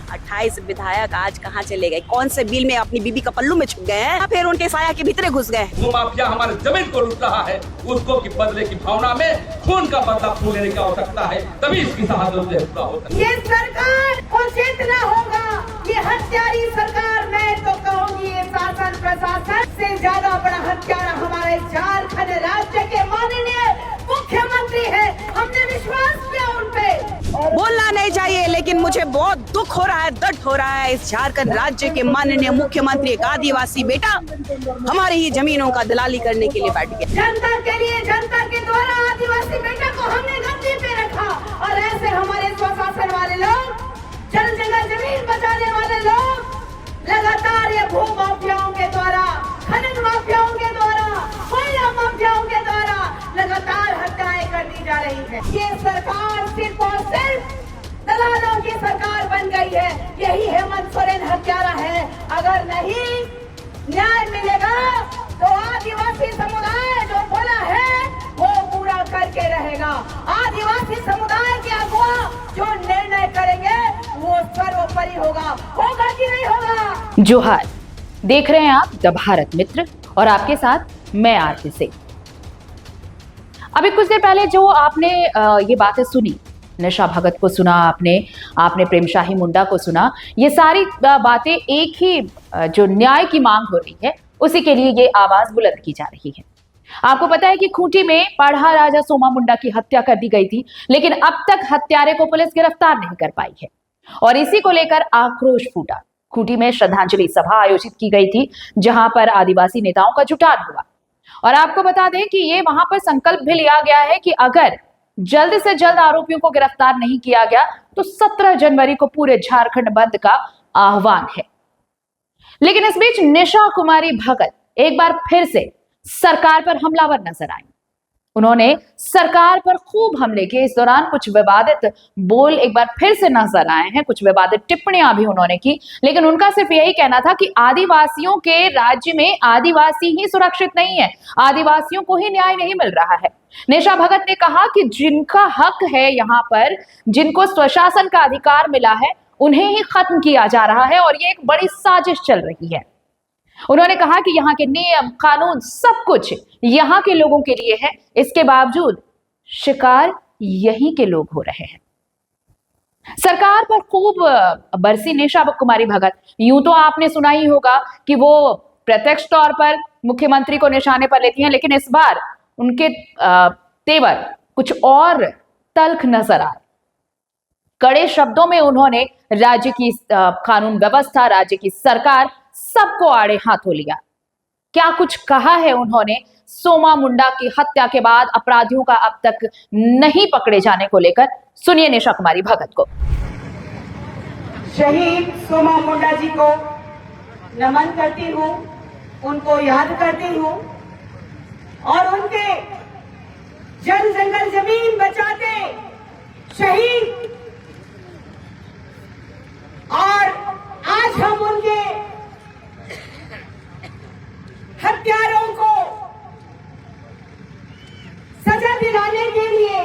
28 विधायक आज कहाँ चले गए? कौन से बिल में अपनी बीबी का पल्लू में छुप गए हैं, फिर उनके साया के भीतर घुस गए? वो माफिया हमारे जमीन को लूट रहा है, उसको की बदले की भावना में खून का बदला फूल लेने की आवश्यकता है, तभी इसकी शहादत पूरा होता है। ये सरकार को चेतना होगा, ये हत्यारी सरकार, मैं तो कहूँगी ये शासन प्रशासन से ज्यादा बड़ा हत्यारा हमारे झारखंड राज्य के माननीय मुख्यमंत्री है। हमने विश्वास किया उन पे। बोलना नहीं चाहिए, लेकिन मुझे बहुत दुख हो रहा है, दर्द हो रहा है। इस झारखंड राज्य के माननीय मुख्यमंत्री एक आदिवासी बेटा हमारी ही जमीनों का दलाली करने के लिए बैठ गया। जनता के लिए, जनता के द्वारा आदिवासी बेटा को हमने गद्दी पे रखा, और ऐसे हमारे स्वशासन वाले लोग, जल जंगल जमीन बचाने वाले लोग लगातार ये भू माफियाओं के द्वारा, खनन माफियाओं के द्वारा, कोयला माफियाओं के द्वारा लगातार हत्याएं कर दी जा रही है। ये सरकार सिर्फ और सिर्फ दलालों की सरकार बन गई है। यही हेमंत सोरेन हत्यारा है। अगर नहीं न्याय मिलेगा तो आदिवासी समुदाय जो बोला है वो पूरा करके रहेगा। आदिवासी समुदाय के अगुवा जो निर्णय करेंगे वो सर्वोपरि होगा कि नहीं होगा। जोहार, देख रहे हैं आप द भारत मित्र और आपके साथ मैं आरती सिंह। अभी कुछ देर पहले जो आपने ये बातें सुनी, निशा भगत को सुना आपने प्रेम शाही मुंडा को सुना, ये सारी बातें एक ही जो न्याय की मांग हो रही है उसी के लिए ये आवाज बुलंद की जा रही है। आपको पता है कि खूंटी में पाढ़ा राजा सोमा मुंडा की हत्या कर दी गई थी, लेकिन अब तक हत्यारे को पुलिस गिरफ्तार नहीं कर पाई है और इसी को लेकर आक्रोश फूटा। खूंटी में श्रद्धांजलि सभा आयोजित की गई थी जहां पर आदिवासी नेताओं का जुटान हुआ और आपको बता दें कि ये वहां पर संकल्प भी लिया गया है कि अगर जल्द से जल्द आरोपियों को गिरफ्तार नहीं किया गया तो 17 जनवरी को पूरे झारखंड बंद का आह्वान है। लेकिन इस बीच निशा कुमारी भगत एक बार फिर से सरकार पर हमलावर नजर आई। उन्होंने सरकार पर खूब हमले किए। इस दौरान कुछ विवादित बोल एक बार फिर से नजर आए हैं, कुछ विवादित टिप्पणियां भी उन्होंने की, लेकिन उनका सिर्फ यही कहना था कि आदिवासियों के राज्य में आदिवासी ही सुरक्षित नहीं है, आदिवासियों को ही न्याय नहीं मिल रहा है। निशा भगत ने कहा कि जिनका हक है यहाँ पर, जिनको स्वशासन का अधिकार मिला है, उन्हें ही खत्म किया जा रहा है और ये एक बड़ी साजिश चल रही है। उन्होंने कहा कि यहाँ के नियम कानून सब कुछ यहाँ के लोगों के लिए है, इसके बावजूद शिकार यहीं के लोग हो रहे हैं। सरकार पर खूब बरसी निशा कुमारी भगत। यूं तो आपने सुना ही होगा कि वो प्रत्यक्ष तौर पर मुख्यमंत्री को निशाने पर लेती हैं, लेकिन इस बार उनके तेवर कुछ और तल्ख नजर आए। कड़े शब्दों में उन्होंने राज्य की कानून व्यवस्था, राज्य की सरकार सबको आड़े हाथों लिया। क्या कुछ कहा है उन्होंने सोमा मुंडा की हत्या के बाद अपराधियों का अब तक नहीं पकड़े जाने को लेकर, सुनिए निशा कुमारी भगत को। शहीद सोमा मुंडा जी को नमन करती हूँ, उनको याद करती हूँ और उनके जल जंगल जमीन बचाते शहीद, और आज हम उनके हत्यारों को सजा दिलाने के लिए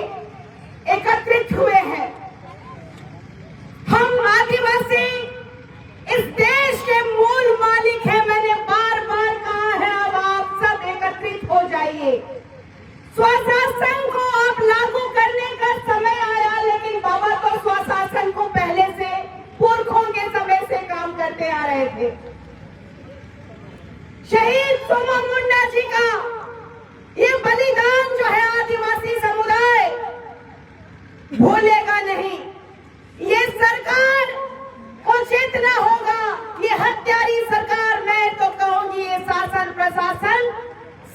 एकत्रित हुए हैं। हम आदिवासी इस देश के मूल मालिक हैं। मैंने बार बार कहा है, अब आप सब एकत्रित हो जाइए। स्वशासन को आप लागू करने का समय आया, लेकिन बाबा तो स्वशासन को पहले से पुरखों के समय से काम करते आ रहे थे। शहीद सोमा मुंडा जी का ये बलिदान जो है आदिवासी समुदाय भूलेगा नहीं। ये सरकार को चेतना होगा, ये हत्यारी सरकार, मैं तो कहूँगी ये शासन प्रशासन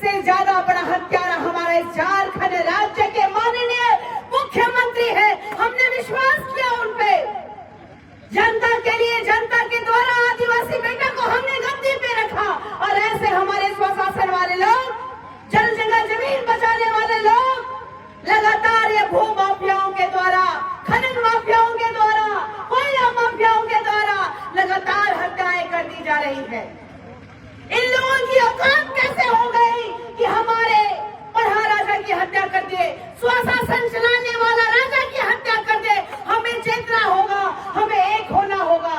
से ज्यादा बड़ा हत्यारा हमारे झारखंड राज्य के माननीय मुख्यमंत्री है। हमने विश्वास किया उन पे। जनता के लिए, जनता के द्वारा आदिवासी बेटा को हमने गद्दी पे रखा, और ऐसे हमारे स्वशासन वाले लोग, जल जंगल जमीन बचाने वाले लोग लगातार ये भू माफियाओं के द्वारा, खनन माफियाओं के द्वारा, कोयला माफियाओं के द्वारा लगातार हत्याएं कर दी जा रही है। इन लोगों की औकात कैसे हो गई कि हमारे पढ़ा राजा की हत्या कर दे, स्वशासन चलाने वाला राजा की हत्या कर दे। हमें चेतना होगा, हमें एक होना होगा।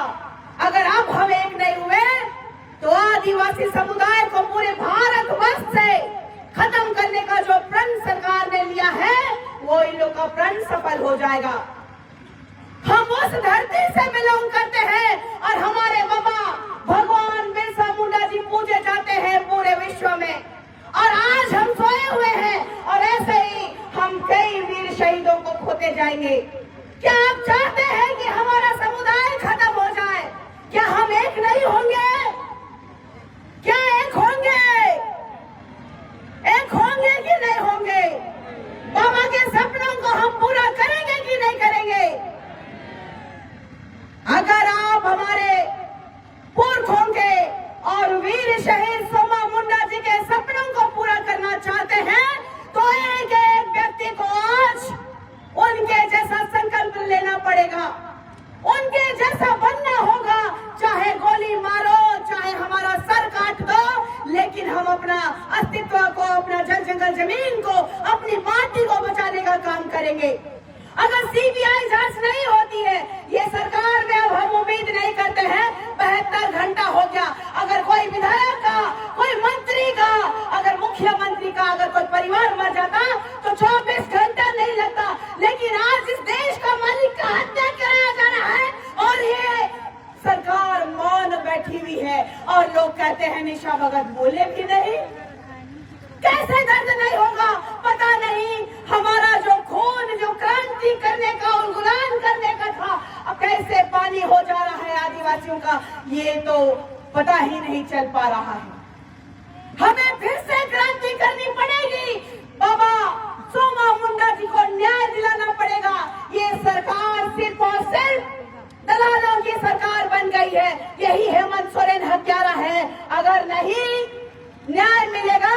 हो जाएगा। हम उस धरती से बिलोंग करते हैं और हमारे बाबा भगवान बिरसा मुंडा जी पूजे जाते हैं पूरे विश्व में। और आज हम सोए हुए हैं और ऐसे ही हम कई वीर शहीदों को खोते जाएंगे। क्या आप चाहते हैं कि हमारा समुदाय खत्म हो जाए? क्या हम एक नहीं होंगे? क्या एक होंगे? एक होंगे कि नहीं होंगे? बाबा के सपनों को हम पूरा करेंगे कि नहीं करेंगे? अगर आप हमारे पुरखों के और वीर शहीद सोमा मुंडा जी के सपनों को पूरा करना चाहते हैं तो एक एक व्यक्ति को आज उनके जैसा संकल्प लेना पड़ेगा, उनके जैसा बनना होगा। चाहे गोली मारो, चाहे हमारा सर काट दो, लेकिन हम अपना अस्तित्व को, अपना जल जंगल जमीन को, अपनी माटी को बचाने का काम करेंगे। अगर सीबीआई जांच नहीं होती है, ये सरकार में अब हम उम्मीद नहीं करते हैं। 72 घंटा हो गया। अगर कोई विधायक का, कोई मंत्री का, अगर मुख्यमंत्री का अगर कोई परिवार मर जाता तो 24 घंटा नहीं लगता। लेकिन आज इस देश का मालिक का हत्या कराया जा रहा है और ये सरकार मौन बैठी हुई है और लोग कहते हैं निशा भगत बोले भी नहीं। कैसे दर्द नहीं होगा? पता नहीं हमारा जो खून, जो क्रांति करने का, उन्मूलन करने का था, अब कैसे पानी हो जा रहा है आदिवासियों का, ये तो पता ही नहीं चल पा रहा है। हमें फिर से क्रांति करनी पड़ेगी। बाबा सोमा मुंडा जी को न्याय दिलाना पड़ेगा। ये सरकार सिर्फ और सिर्फ दलालों की सरकार बन गई है। यही हेमंत सोरेन हत्यारा है। अगर नहीं न्याय मिलेगा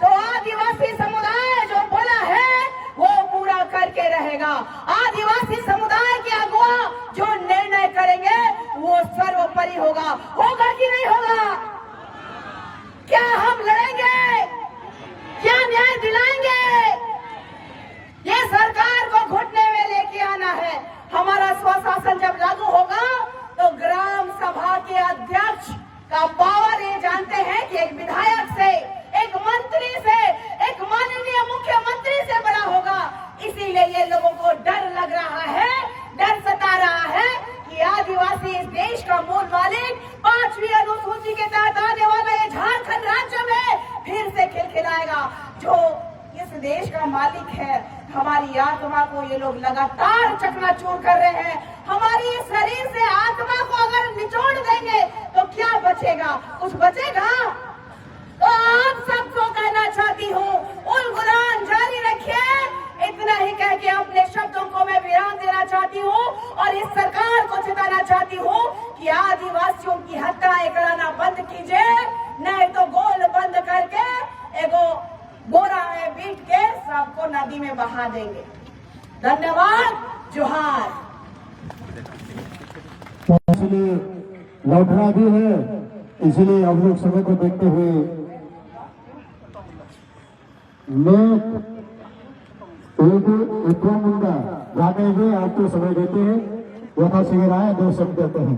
तो आदिवासी समुदाय जो बोला है वो पूरा करके रहेगा। आदिवासी समुदाय के अगुवा जो निर्णय करेंगे वो सर्वोपरि होगा। होगा कि नहीं होगा? क्या हम लड़ेंगे? क्या न्याय दिलाएंगे? ये सरकार को घुटने में लेके आना है। हमारा स्वशासन जब लागू होगा तो ग्राम सभा के अध्यक्ष का पावर ये जानते हैं कि एक विधायक से, एक मंत्री से, एक माननीय मुख्यमंत्री से बड़ा होगा। इसीलिए ये लोगों को डर लग रहा है, डर सता रहा है कि आदिवासी इस देश का मूल मालिक 5वीं अनुसूची के तहत आने वाला ये झारखंड राज्य में फिर से खिलखिलाएगा। जो इस देश का मालिक है, हमारी आत्मा को ये लोग लगातार चकनाचूर कर रहे हैं। हमारी शरीर से आत्मा को अगर निचोड़ देंगे तो क्या बचेगा? कुछ बचेगा? तो आप सबको कहना चाहती हूँ, उलगुलान जारी रखिए। इतना ही कह के अपने शब्दों को मैं विराम देना चाहती हूँ और इस सरकार को चेताना चाहती हूँ कि आदिवासियों की हत्याएं कराना बंद कीजिए, नहीं तो गोल बंद करके एगो बोरा में बीट के सबको नदी में बहा देंगे। धन्यवाद। जोहार। इसलिए लौटना भी है, इसलिए हम लोग समय को देखते हुए एक मुंडा गाने हुए आपको समय देते हैं। यथा शीघ्र आए 2 शब्द देते हैं।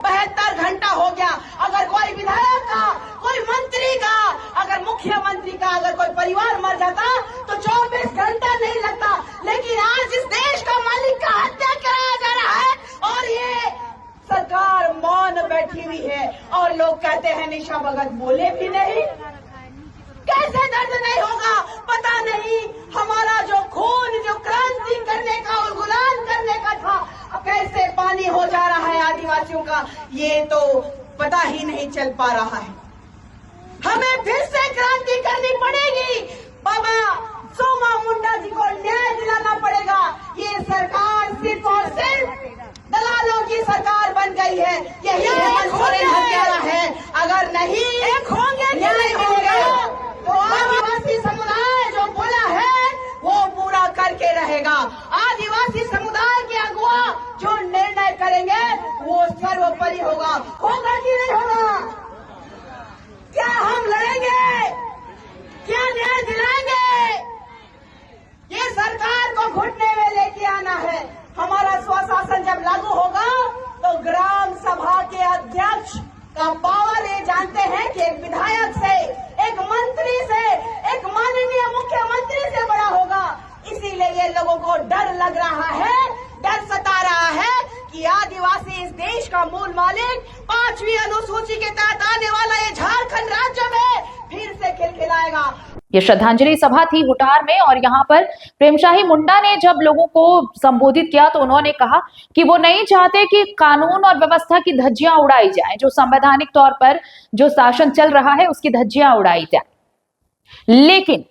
72 घंटा हो गया। अगर कोई विधायक का, कोई मंत्री का, अगर मुख्यमंत्री का अगर कोई परिवार मर जाता तो 24 घंटा नहीं लगता। लेकिन आज इस देश का मालिक का हत्या कराया जा रहा है और ये सरकार मौन बैठी हुई है और लोग कहते हैं निशा भगत बोले भी नहीं। कैसे दर्द नहीं होगा? पता नहीं हमारा जो खून, जो क्रांति करने का, उन्मूलन करने का था, अब कैसे पानी हो जा रहा है आदिवासियों का, ये तो पता ही नहीं चल पा रहा है। हमें फिर से क्रांति करनी पड़ेगी। बाबा सोमा मुंडा जी को न्याय दिलाना पड़ेगा। ये सरकार सिर्फ और सिर्फ दलालों की सरकार बन गई है। यही हेमंत सोरेन हत्यारा है। अगर नहीं न्याय मिलेगा तो आदिवासी समुदाय जो बोला है वो पूरा करके रहेगा। आदिवासी समुदाय के अगुवा जो निर्णय करेंगे वो सर्वोपरि होगा। होगा कि नहीं होगा? क्या हम लड़ेंगे? क्या न्याय दिलाएंगे? ये सरकार को घुटने में लेके आना है। हमारा स्वशासन जब लागू होगा तो ग्राम सभा के अध्यक्ष का पावर ये जानते हैं कि एक विधायक से, एक मंत्री से, एक माननीय मुख्यमंत्री डर लग रहा है, डर सता रहा है कि आदिवासी इस देश का मूल मालिक 5वीं अनुसूची के तहत आने वाला ये झारखंड राज्य में फिर से खिलखिलाएगा। ये श्रद्धांजलि सभा थी हुटार में और यहाँ पर प्रेमशाही मुंडा ने जब लोगों को संबोधित किया तो उन्होंने कहा कि वो नहीं चाहते कि कानून और व्यवस्था की धज्जियां उड़ाई जाएं, जो संवैधानिक तौर पर जो शासन चल रहा है उसकी धज्जियां उड़ाई जाए, लेकिन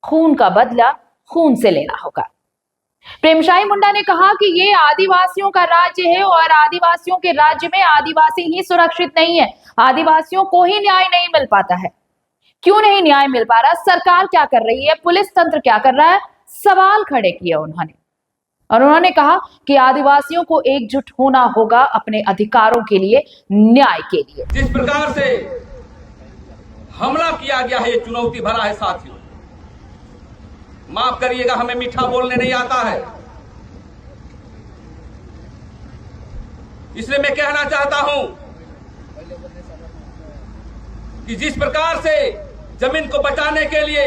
खून का बदला खून से लेना होगा। प्रेमशाही मुंडा ने कहा कि ये आदिवासियों का राज्य है और आदिवासियों के राज्य में आदिवासी ही सुरक्षित नहीं है, आदिवासियों को ही न्याय नहीं मिल पाता है। क्यों नहीं न्याय मिल पा रहा, सरकार क्या कर रही है, पुलिस तंत्र क्या कर रहा है, सवाल खड़े किए उन्होंने। और उन्होंने कहा कि आदिवासियों को एकजुट होना होगा अपने अधिकारों के लिए, न्याय के लिए। जिस प्रकार से हमला किया गया है ये चुनौती भरा है साथियों। माफ करिएगा, हमें मीठा बोलने नहीं आता है, इसलिए मैं कहना चाहता हूं कि जिस प्रकार से जमीन को बचाने के लिए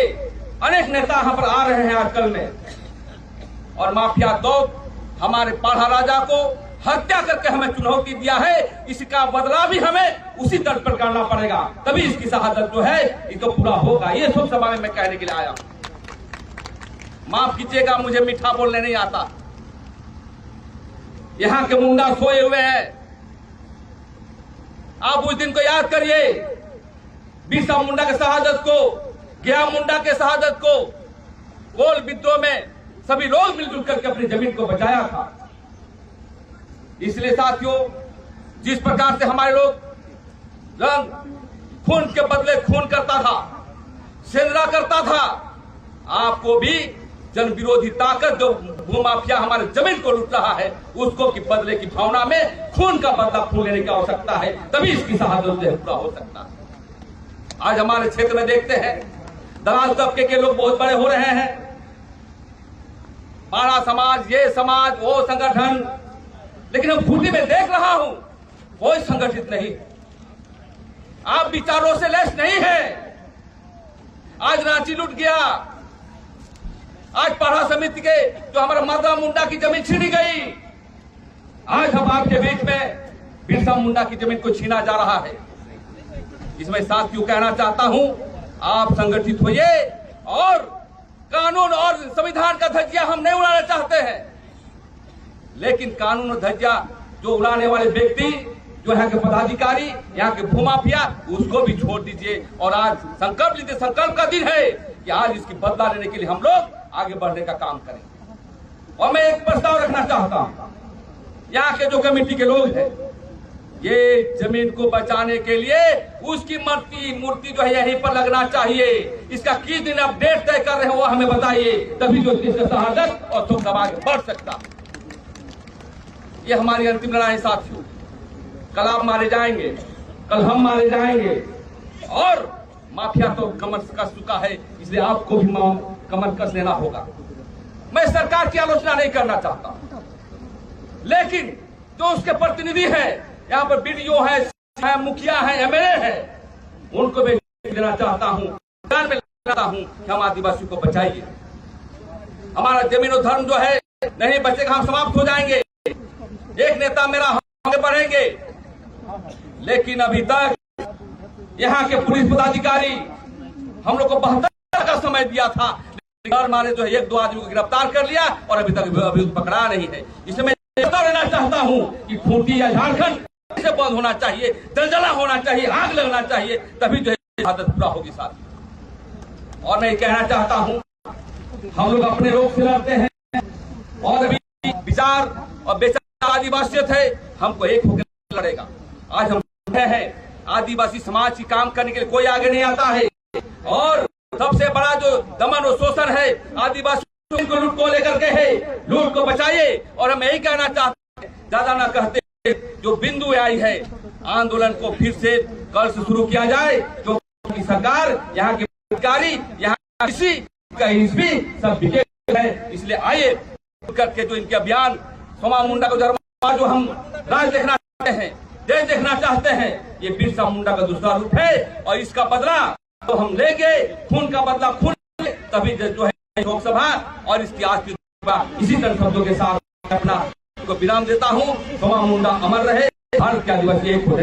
अनेक नेता यहां पर आ रहे हैं आजकल में, और माफिया दौर हमारे पाढ़ा राजा को हत्या करके हमें चुनौती दिया है, इसका बदला भी हमें उसी तर्ज पर करना पड़ेगा, तभी इसकी शहादत जो है ये तो पूरा होगा। ये सब सभा में मैं कहने के लिए आया। माफ कीजिएगा, मुझे मीठा बोलने नहीं आता। यहां के मुंडा सोए हुए हैं, आप उस दिन को याद करिए, बिरसा मुंडा के शहादत को, गया मुंडा के शहादत को, कोल विद्रोह में सभी लोग मिलजुल करके अपनी जमीन को बचाया था। इसलिए साथियों, जिस प्रकार से हमारे लोग रंग खून के बदले खून करता था, सेंधरा करता था, आपको भी जन विरोधी ताकत जो भूमाफिया हमारे जमीन को लूट रहा है उसको की बदले की भावना में खून का बदला खून लेने की आवश्यकता है, तभी इसकी शहादत जो है पूरा हो सकता है। आज हमारे क्षेत्र में देखते हैं दलाल तबके के लोग बहुत बड़े हो रहे हैं, पाड़ा समाज, ये समाज, वो संगठन, लेकिन अब खूंटी में देख रहा हूं कोई संगठित नहीं, आप विचारों से लैस नहीं है। आज रांची लूट गया, आज पाड़ा समिति के जो हमारा माता मुंडा की जमीन छीनी गई, आज हम आपके बीच में बिरसा मुंडा की जमीन को छीना जा रहा है। इसमें साथियों कहना चाहता हूं, आप संगठित होइए और कानून और संविधान का धज्जिया हम नहीं उड़ाना चाहते हैं, लेकिन कानून और धज्जिया जो उड़ाने वाले व्यक्ति, जो यहाँ के पदाधिकारी, यहाँ के भूमाफिया, उसको भी छोड़ दीजिए। और आज संकल्प लीजिए, संकल्प का दिन है कि आज इसकी बदला लेने के लिए हम लोग आगे बढ़ने का काम करें। और मैं एक प्रस्ताव रखना चाहता हूं, यहाँ के जो कमेटी के लोग हैं, ये जमीन को बचाने के लिए उसकी मूर्ति जो है यहीं पर लगना चाहिए। इसका किस दिन आप डेट तय कर रहे हैं वो हमें बताइए, तभी जो इसका शहादत और सुख आगे बढ़ सकता। ये हमारी अंतिम लड़ाई है साथियों। कल आप मारे जाएंगे, कल हम मारे जाएंगे, और माफिया तो कमर कस चुका है, इसलिए आपको भी कमर कस लेना होगा। मैं सरकार की आलोचना नहीं करना चाहता, लेकिन जो उसके प्रतिनिधि है, यहाँ पर बीडीओ है, मुखिया है, एमएलए है, उनको भी देना चाहता हूँ, ध्यान में लाता हूँ कि हम आदिवासियों को बचाइए। हमारा जमीन और धर्म जो है नहीं बचेगा, हम समाप्त हो जाएंगे। एक नेता मेरा आगे बढ़ेंगे, लेकिन अभी तक यहाँ के पुलिस पदाधिकारी हम लोग को 72 का समय दिया था, डर मारे जो है 1-2 आदमी को गिरफ्तार कर लिया और अभी तक अभी पकड़ा नहीं है। इसमें मैं लेना चाहता हूँ कि खूंटी या झारखंड से बंद होना चाहिए, जलजला होना चाहिए, आग लगना चाहिए, तभी जो है शहादत पूरा होगी साथ। और मैं कहना चाहता हूँ, हम लोग अपने रोग से लड़ते हैं और अभी विचार और बेचारा आदिवासियत है, हमको एक होकर लड़ेगा। आज हम हैं आदिवासी समाज की काम करने के लिए कोई आगे नहीं आता है, और सबसे बड़ा जो दमन और शोषण है आदिवासी को लूट को लेकर के है, लूट को बचाइए। और हम यही कहना चाहते हैं, ज्यादा ना कहते, जो बिंदु आई है आंदोलन को फिर से कल से शुरू किया जाए, जो सरकार, यहाँ के अधिकारी, यहाँ कृषि सब बिके है। इसलिए आइए करके जो इनके अभियान सोमा मुंडा को जो हम राज देखना चाहते हैं, देश देखना चाहते हैं, ये बिरसा मुंडा का दूसरा रूप है, और इसका बदला तो हम लेंगे, खून का बदला खून, तभी जो है लोकसभा और इसकी आज की इसी तरह शब्दों के साथ अपना को विराम देता हूँ। सवा मुंडा अमर रहे, भारत के आदिवासी एक हो।